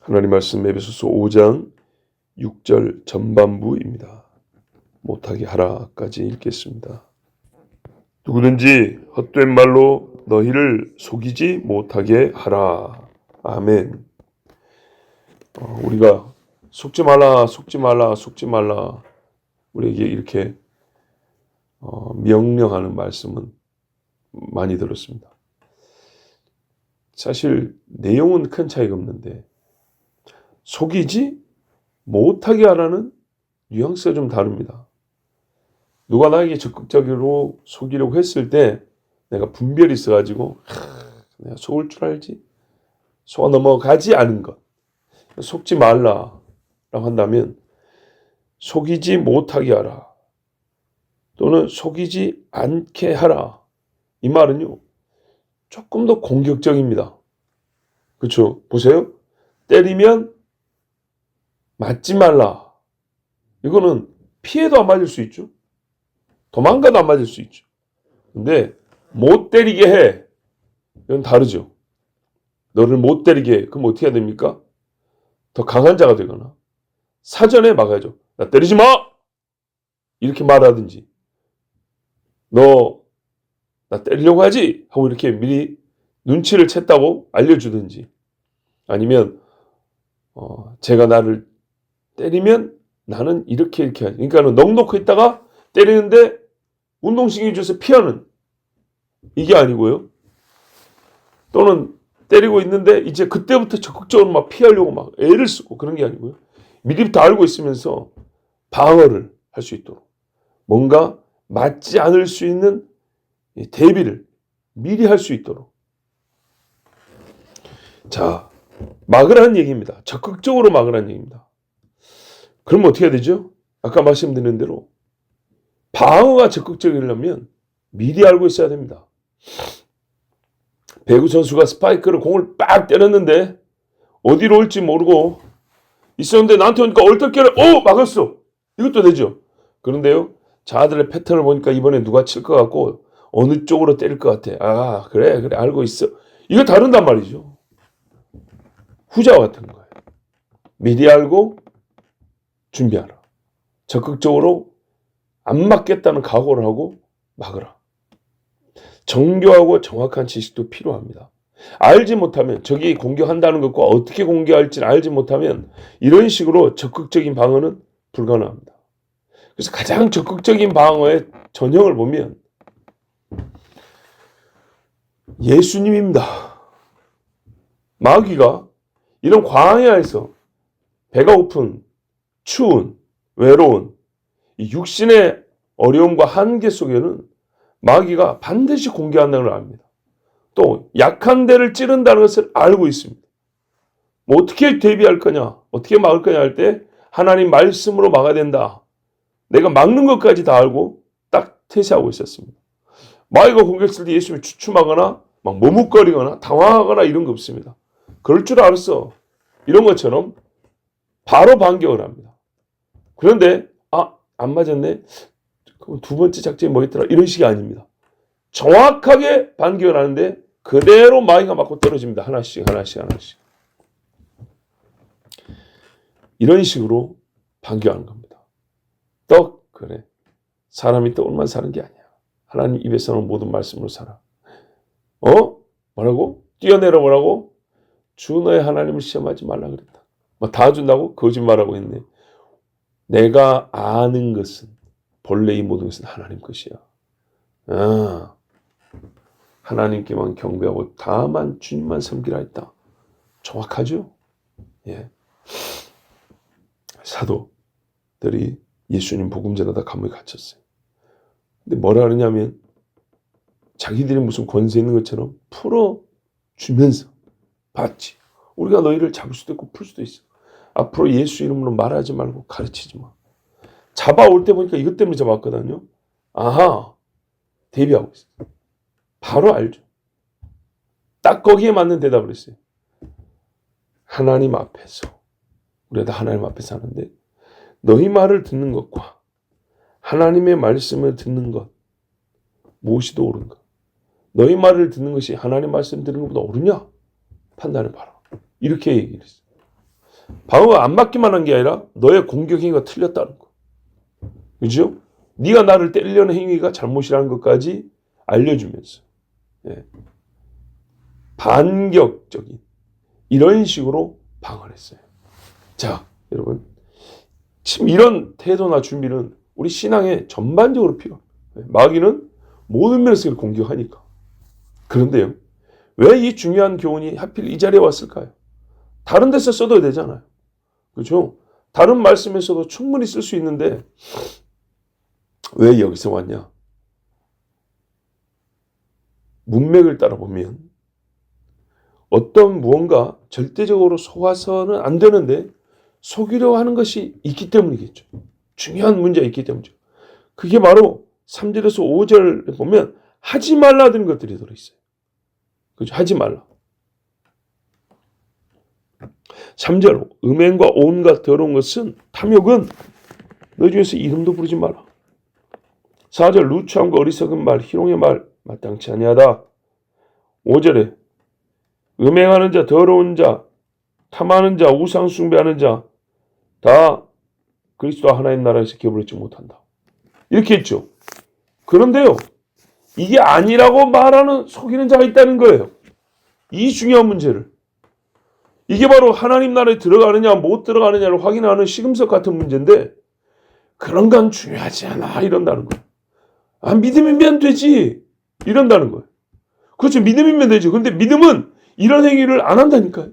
하나님 말씀 에베소서 5장 6절 전반부입니다. 못하게 하라까지 읽겠습니다. 누구든지 헛된 말로 너희를 속이지 못하게 하라. 아멘. 우리가 속지 말라, 속지 말라, 속지 말라 우리에게 이렇게 명령하는 말씀은 많이 들었습니다. 사실 내용은 큰 차이가 없는데 속이지 못하게 하라는 뉘앙스가 좀 다릅니다. 누가 나에게 적극적으로 속이려고 했을 때 내가 분별이 있어가지고 내가 속을 줄 알지? 속아 넘어가지 않은 것. 속지 말라라고 한다면 속이지 못하게 하라. 또는 속이지 않게 하라. 이 말은요. 조금 더 공격적입니다. 그렇죠? 보세요. 때리면 맞지 말라. 이거는 피해도 안 맞을 수 있죠. 도망가도 안 맞을 수 있죠. 근데 못 때리게 해. 이건 다르죠. 너를 못 때리게 해. 그럼 어떻게 해야 됩니까? 더 강한 자가 되거나 사전에 막아야죠. 나 때리지 마! 이렇게 말하든지 너 나 때리려고 하지? 하고 이렇게 미리 눈치를 챘다고 알려주든지 아니면 제가 나를 때리면 나는 이렇게 하지. 그러니까 넉넉히 있다가 때리는데 운동신경이 줘서 피하는 이게 아니고요. 또는 때리고 있는데 이제 그때부터 적극적으로 막 피하려고 막 애를 쓰고 그런 게 아니고요. 미리부터 알고 있으면서 방어를 할 수 있도록 뭔가 맞지 않을 수 있는 대비를 미리 할 수 있도록 자 막으라는 얘기입니다. 적극적으로 막으라는 얘기입니다. 그럼 어떻게 해야 되죠? 아까 말씀드린 대로 방어가 적극적이려면 미리 알고 있어야 됩니다. 배구 선수가 스파이크를 공을 빡 때렸는데 어디로 올지 모르고 있었는데 나한테 오니까 얼떨결에 막았어. 이것도 되죠. 그런데요. 자들의 패턴을 보니까 이번에 누가 칠 것 같고 어느 쪽으로 때릴 것 같아. 그래 알고 있어. 이거 다른단 말이죠. 후자와 같은 거예요. 미리 알고 준비하라. 적극적으로 안 맞겠다는 각오를 하고 막으라. 정교하고 정확한 지식도 필요합니다. 알지 못하면 적이 공격한다는 것과 어떻게 공격할지를 알지 못하면 이런 식으로 적극적인 방어는 불가능합니다. 그래서 가장 적극적인 방어의 전형을 보면 예수님입니다. 마귀가 이런 광야에서 배가 고픈, 추운, 외로운 이 육신의 어려움과 한계 속에는 마귀가 반드시 공격한다는 걸 압니다. 또 약한 데를 찌른다는 것을 알고 있습니다. 뭐 어떻게 대비할 거냐, 어떻게 막을 거냐 할 때 하나님 말씀으로 막아야 된다. 내가 막는 것까지 다 알고 딱 태세하고 있었습니다. 마귀가 공격했을 때 예수님이 주춤하거나 막 머뭇거리거나 당황하거나 이런 거 없습니다. 그럴 줄 알았어. 이런 것처럼 바로 반격을 합니다. 그런데 안 맞았네. 그럼 두 번째 작전이 뭐였더라? 이런 식이 아닙니다. 정확하게 반격을 하는데 그대로 마귀가 맞고 떨어집니다. 하나씩. 이런 식으로 반격하는 겁니다. 그래. 사람이 떡으로만 사는 게 아니야. 하나님 입에서 나오는 모든 말씀으로 살아. 뭐라고? 뛰어내려 보라고? 주 너의 하나님을 시험하지 말라 그랬다. 다 준다고? 거짓말하고 있네. 내가 아는 것은 본래 이 모든 것은 하나님 것이야. 하나님께만 경배하고 다만 주님만 섬기라 했다. 정확하죠? 예. 사도들이 예수님 복음 전하다 감옥에 갇혔어요. 근데 뭐라 하느냐면 자기들이 무슨 권세 있는 것처럼 풀어주면서 봤지. 우리가 너희를 잡을 수도 있고 풀 수도 있어. 앞으로 예수 이름으로 말하지 말고 가르치지 마. 잡아올 때 보니까 이것 때문에 잡았거든요. 대비하고 있어요. 바로 알죠. 딱 거기에 맞는 대답을 했어요. 하나님 앞에서 우리가 다 하나님 앞에서 하는데 너희 말을 듣는 것과 하나님의 말씀을 듣는 것 무엇이 더 옳은가? 너희 말을 듣는 것이 하나님 말씀 듣는 것보다 옳으냐? 판단해봐라. 이렇게 얘기를 했어요. 방어가 안 맞기만 한 게 아니라 너의 공격 행위가 틀렸다는 거. 그죠? 네가 나를 때리려는 행위가 잘못이라는 것까지 알려주면서 예. 반격적인 이런 식으로 방어를 했어요. 자, 여러분, 지금 이런 태도나 준비는 우리 신앙에 전반적으로 필요합니다. 마귀는 모든 면에서 공격하니까. 그런데요, 왜 이 중요한 교훈이 하필 이 자리에 왔을까요? 다른 데서 써도 되잖아요. 그렇죠? 다른 말씀에서도 충분히 쓸 수 있는데 왜 여기서 왔냐? 문맥을 따라 보면 어떤 무언가 절대적으로 속아서는 안 되는데 속이려고 하는 것이 있기 때문이겠죠. 중요한 문제가 있기 때문이죠. 그게 바로 3절에서 5절에 보면 하지 말라는 것들이 들어있어요. 그죠? 하지 말라. 3절 음행과 온갖 더러운 것은 탐욕은 너 중에서 이름도 부르지 마라. 4절 루추함과 어리석은 말 희롱의 말 마땅치 아니하다. 5절에 음행하는 자 더러운 자 탐하는 자 우상 숭배하는 자 다 그리스도 하나님 나라에서 기업을 못한다. 이렇게 했죠. 그런데요, 이게 아니라고 말하는 속이는 자가 있다는 거예요. 이 중요한 문제를. 이게 바로 하나님 나라에 들어가느냐 못 들어가느냐를 확인하는 시금석 같은 문제인데 그런 건 중요하지 않아 이런다는 거예요. 아, 믿음이면 되지 이런다는 거예요. 그렇죠. 믿음이면 되지. 근데 믿음은 이런 행위를 안 한다니까요.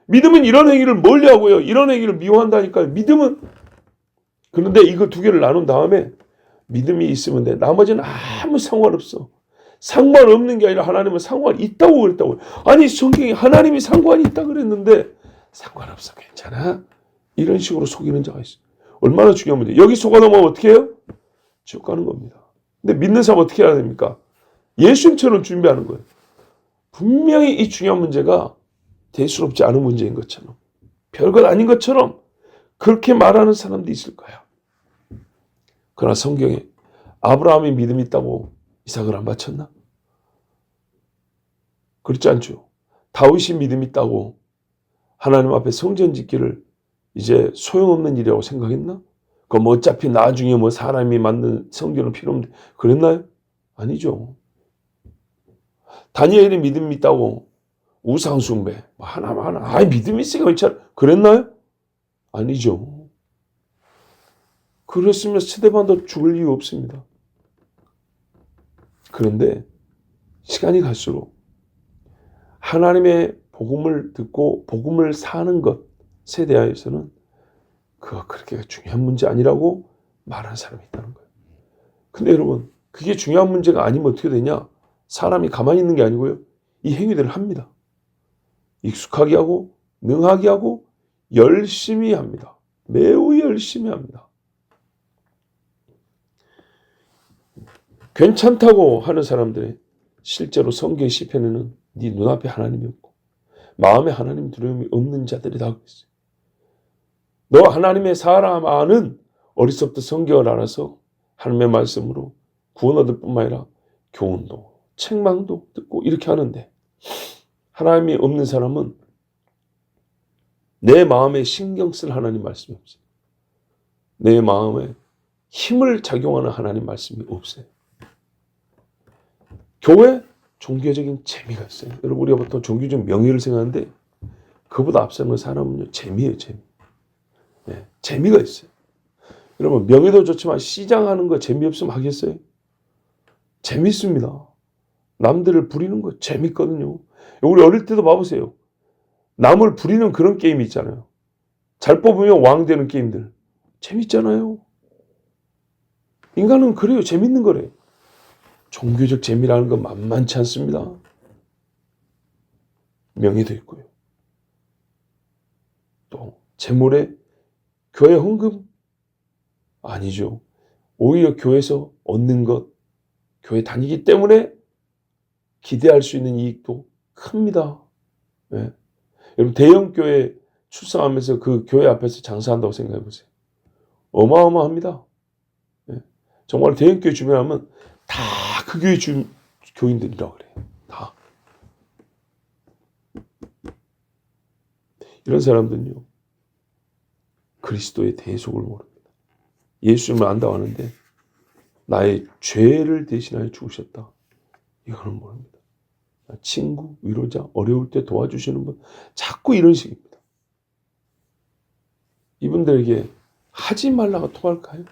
믿음은 이런 행위를 멀리하고요. 이런 행위를 미워한다니까요. 믿음은. 그런데 이거 두 개를 나눈 다음에 믿음이 있으면 돼. 나머지는 아무 상관없어. 상관없는 게 아니라 하나님은 상관이 있다고 그랬다고요. 아니 성경에 하나님이 상관이 있다 그랬는데 상관없어 괜찮아. 이런 식으로 속이는 자가 있어. 얼마나 중요한 문제. 여기 속아 넘어가면 어떻게 해요? 지옥 가는 겁니다. 근데 믿는 사람 어떻게 해야 됩니까? 예수님처럼 준비하는 거예요. 분명히 이 중요한 문제가 대수롭지 않은 문제인 것처럼 별것 아닌 것처럼 그렇게 말하는 사람도 있을 거야. 그러나 성경에 아브라함이 믿음이 있다고 이삭을 안 바쳤나? 그렇지 않죠. 다윗이 믿음이 있다고 하나님 앞에 성전 짓기를 이제 소용없는 일이라고 생각했나? 그럼 어차피 나중에 뭐 사람이 만든 성전은 필요 없는데 그랬나요? 아니죠. 다니엘이 믿음이 있다고 우상숭배 하나 믿음이 있으니까 괜찮아 그랬나요? 아니죠. 그랬으면 스데반도 죽을 이유 없습니다. 그런데 시간이 갈수록 하나님의 복음을 듣고 복음을 사는 것에 대해서는 그거 그렇게 중요한 문제 아니라고 말하는 사람이 있다는 거예요. 근데 여러분 그게 중요한 문제가 아니면 어떻게 되냐? 사람이 가만히 있는 게 아니고요. 이 행위들을 합니다. 익숙하게 하고 능하게 하고 열심히 합니다. 매우 열심히 합니다. 괜찮다고 하는 사람들의 실제로 성경의 시편에는 네 눈앞에 하나님이 없고 마음에 하나님 두려움이 없는 자들이 다 있어요. 너 하나님의 사람아는 어리석부터 성경을 알아서 하나님의 말씀으로 구원 얻을 뿐만 아니라 교훈도 책망도 듣고 이렇게 하는데 하나님이 없는 사람은 내 마음에 신경 쓸 하나님 말씀이 없어요. 내 마음에 힘을 작용하는 하나님 말씀이 없어요. 교회 종교적인 재미가 있어요. 여러분 우리가 보통 종교적 명예를 생각하는데 그보다 앞서는 사람은요 재미예요. 재미. 네, 재미가 있어요. 여러분 명예도 좋지만 시장하는 거 재미없으면 하겠어요? 재밌습니다. 남들을 부리는 거 재밌거든요. 우리 어릴 때도 봐보세요. 남을 부리는 그런 게임 있잖아요. 잘 뽑으면 왕 되는 게임들. 재밌잖아요. 인간은 그래요. 재밌는 거래요. 종교적 재미라는 건 만만치 않습니다. 명예도 있고요. 또 재물에 교회 헌금? 아니죠. 오히려 교회에서 얻는 것, 교회 다니기 때문에 기대할 수 있는 이익도 큽니다. 네. 여러분 대형 교회 출산하면서 그 교회 앞에서 장사한다고 생각해 보세요. 어마어마합니다. 네. 정말 대형 교회 주변하면 다 그 교회 교인들이라고 그래요. 다. 이런 사람들은요. 그리스도의 대속을 모릅니다. 예수님을 안다고 하는데 나의 죄를 대신하여 죽으셨다. 이거는 모릅니다. 친구, 위로자, 어려울 때 도와주시는 분, 자꾸 이런 식입니다. 이분들에게 하지 말라고 통할까요?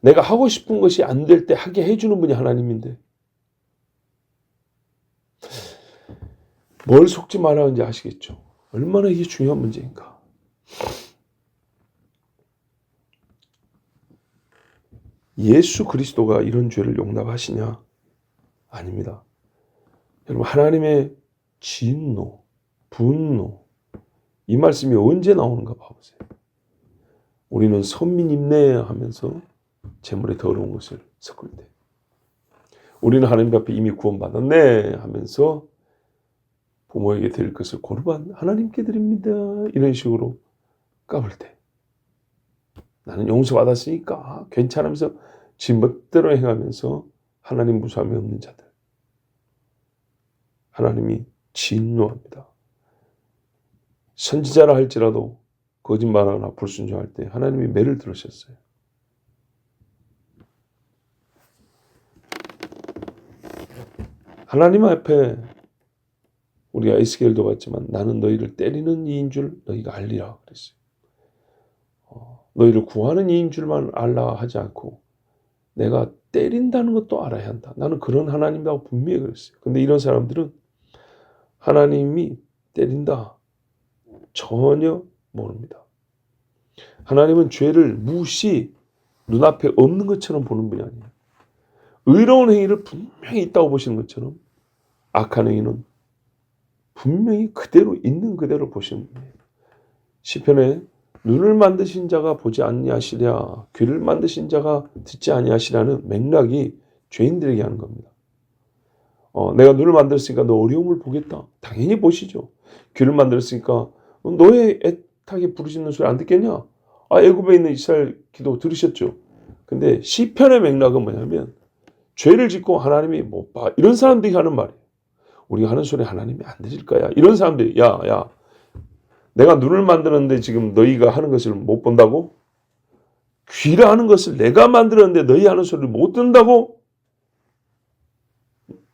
내가 하고 싶은 것이 안 될 때 하게 해주는 분이 하나님인데 뭘 속지 말라는지 아시겠죠? 얼마나 이게 중요한 문제인가. 예수 그리스도가 이런 죄를 용납하시냐? 아닙니다. 여러분, 하나님의 진노, 분노, 이 말씀이 언제 나오는가 봐보세요. 우리는 선민임내 하면서 재물에 더러운 것을 섞을 때, 우리는 하나님 앞에 이미 구원받았네 하면서 부모에게 드릴 것을 고르반 하나님께 드립니다, 이런 식으로 까불 때, 나는 용서받았으니까 괜찮으면서 지 멋대로 행하면서 하나님 무수함이 없는 자들, 하나님이 진노합니다. 선지자라 할지라도 거짓말하거나 불순종할 때 하나님이 매를 들으셨어요. 하나님 앞에 우리가 에스겔도 봤지만 나는 너희를 때리는 이인 줄 너희가 알리라 그랬어요. 너희를 구하는 이인 줄만 알라 하지 않고 내가 때린다는 것도 알아야 한다. 나는 그런 하나님이라고 분명히 그랬어요. 근데 이런 사람들은 하나님이 때린다 전혀 모릅니다. 하나님은 죄를 무시, 눈앞에 없는 것처럼 보는 분이 아니에요. 의로운 행위를 분명히 있다고 보시는 것처럼 악한 행위는 분명히 그대로 있는 그대로 보시는 분이에요. 시편에 눈을 만드신 자가 보지 아니하시랴, 귀를 만드신 자가 듣지 아니하시라는 맥락이 죄인들에게 하는 겁니다. 내가 눈을 만들었으니까 너 어려움을 보겠다. 당연히 보시죠. 귀를 만들었으니까 너의 애타게 부르짖는 소리 안 듣겠냐? 애굽에 있는 이스라엘 기도 들으셨죠? 근데 시편의 맥락은 뭐냐면 죄를 짓고 하나님이 못 봐. 이런 사람들이 하는 말이에요. 우리가 하는 소리 하나님이 안 들을 거야. 이런 사람들이 야 내가 눈을 만드는데 지금 너희가 하는 것을 못 본다고? 귀를 하는 것을 내가 만들었는데 너희 하는 소리를 못 듣는다고?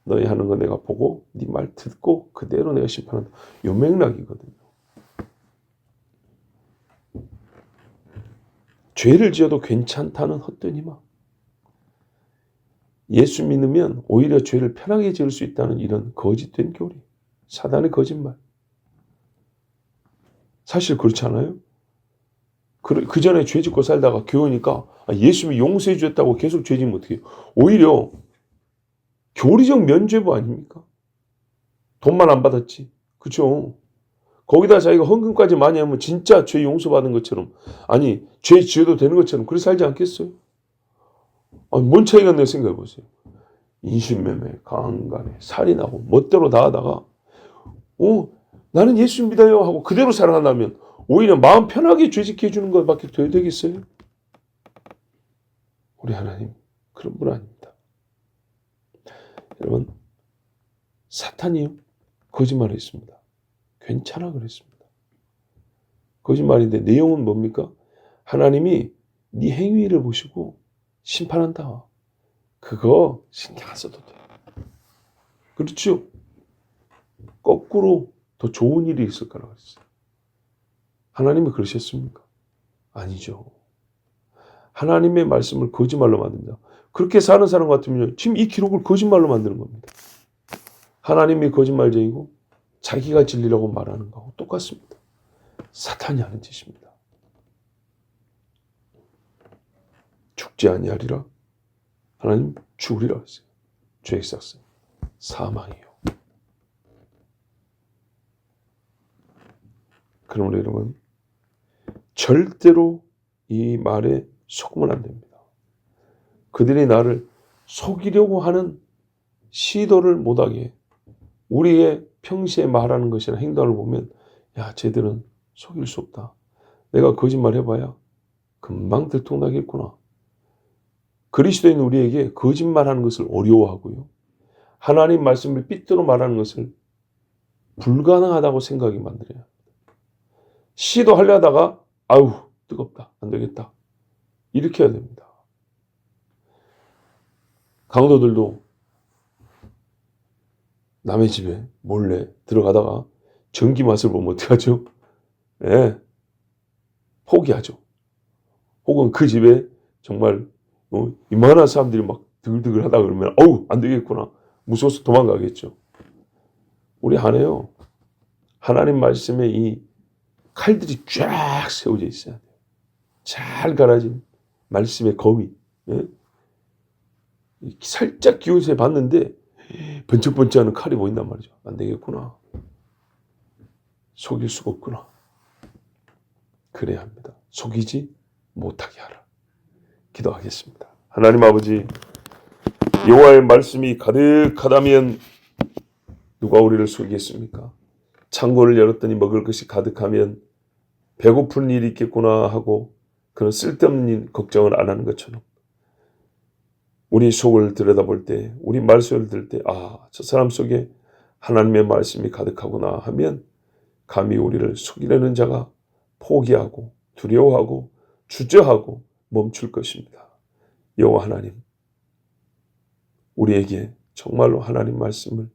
너희 하는 거 내가 보고 네 말 듣고 그대로 내가 심판한다. 요 맥락이거든요. 죄를 지어도 괜찮다는 헛된 희망. 예수 믿으면 오히려 죄를 편하게 지을 수 있다는 이런 거짓된 교리. 사단의 거짓말. 사실 그렇지 않아요? 그 전에 죄 짓고 살다가 교회 오니까 예수님이 용서해 주셨다고 계속 죄 지면 어떻게 해요? 오히려 교리적 면죄부 아닙니까? 돈만 안 받았지. 그렇죠? 거기다 자기가 헌금까지 많이 하면 진짜 죄 용서받은 것처럼, 아니 죄 지어도 되는 것처럼 그렇게 살지 않겠어요? 뭔 차이가 있나 생각해 보세요. 인신매매, 강간에, 살인하고 멋대로 나가다가 나는 예수 믿어요 하고 그대로 살아간다면 오히려 마음 편하게 죄짓게 해주는 것밖에 더 되겠어요? 우리 하나님 그런 분 아닙니다. 여러분, 사탄이요 거짓말을 했습니다. 괜찮아 그랬습니다. 거짓말인데 내용은 뭡니까? 하나님이 네 행위를 보시고 심판한다. 그거 신경 안 써도 돼. 그렇죠? 거꾸로 더 좋은 일이 있을 거라고 했어요. 하나님이 그러셨습니까? 아니죠. 하나님의 말씀을 거짓말로 만듭니다. 그렇게 사는 사람 같으면 지금 이 기록을 거짓말로 만드는 겁니다. 하나님이 거짓말쟁이고 자기가 진리라고 말하는 거하고 똑같습니다. 사탄이 하는 짓입니다. 죽지 아니하리라. 하나님 죽으리라 했어요. 죄의 삭슨 사망이에요. 그러므로 여러분, 절대로 이 말에 속으면 안 됩니다. 그들이 나를 속이려고 하는 시도를 못하게 우리의 평시에 말하는 것이나 행동을 보면 쟤들은 속일 수 없다. 내가 거짓말 해봐야 금방 들통나겠구나. 그리스도인 우리에게 거짓말하는 것을 어려워하고요. 하나님 말씀을 삐뚤어 말하는 것을 불가능하다고 생각이 만들어요. 시도하려다가 뜨겁다. 안 되겠다. 이렇게 해야 됩니다. 강도들도 남의 집에 몰래 들어가다가 전기 맛을 보면 어떡하죠? 예, 포기하죠. 혹은 그 집에 정말 이만한 사람들이 막 드글드글 하다 그러면 어우 안 되겠구나. 무서워서 도망가겠죠. 우리 안에요. 하나님 말씀에 이 칼들이 쫙 세워져 있어야 돼요. 잘 갈아진 말씀의 거미. 예? 살짝 기울여 봤는데 번쩍번쩍하는 칼이 보인단 말이죠. 안 되겠구나. 속일 수가 없구나. 그래야 합니다. 속이지 못하게 하라. 기도하겠습니다. 하나님 아버지, 여호와의 말씀이 가득하다면 누가 우리를 속이겠습니까? 창고를 열었더니 먹을 것이 가득하면 배고픈 일이 있겠구나 하고 그런 쓸데없는 걱정을 안 하는 것처럼 우리 속을 들여다볼 때, 우리 말씀을 들을 때, 저 사람 속에 하나님의 말씀이 가득하구나 하면 감히 우리를 속이려는 자가 포기하고 두려워하고 주저하고 멈출 것입니다. 여호와 하나님, 우리에게 정말로 하나님 말씀을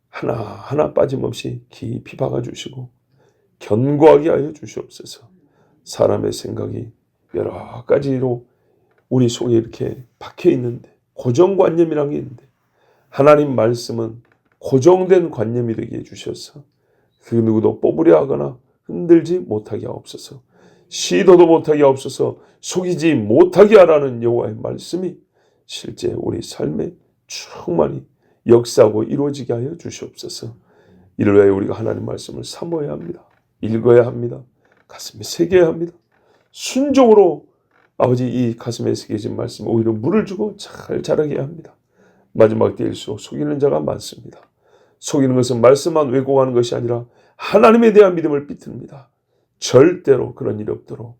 하나하나 빠짐없이 깊이 박아주시고 견고하게 하여 주시옵소서. 사람의 생각이 여러 가지로 우리 속에 이렇게 박혀 있는데, 고정관념이라는 게 있는데 하나님 말씀은 고정된 관념이 되게 해주셔서 그 누구도 뽑으려 하거나 흔들지 못하게 하옵소서. 시도도 못하게 하옵소서. 속이지 못하게 하라는 여호와의 말씀이 실제 우리 삶에 충만히 역사하고 이루어지게 하여 주시옵소서. 이를 위하여 우리가 하나님 말씀을 사모해야 합니다. 읽어야 합니다. 가슴에 새겨야 합니다. 순종으로 아버지 이 가슴에 새겨진 말씀 오히려 물을 주고 잘 자라게 합니다. 마지막 때일수록 속이는 자가 많습니다. 속이는 것은 말씀만 왜곡하는 것이 아니라 하나님에 대한 믿음을 비틀입니다. 절대로 그런 일이 없도록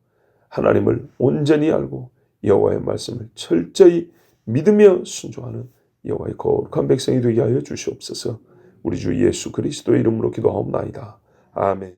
하나님을 온전히 알고 여호와의 말씀을 철저히 믿으며 순종하는 여호와의 거룩한 백성이 되게 하여 주시옵소서. 우리 주 예수 그리스도의 이름으로 기도하옵나이다. 아멘.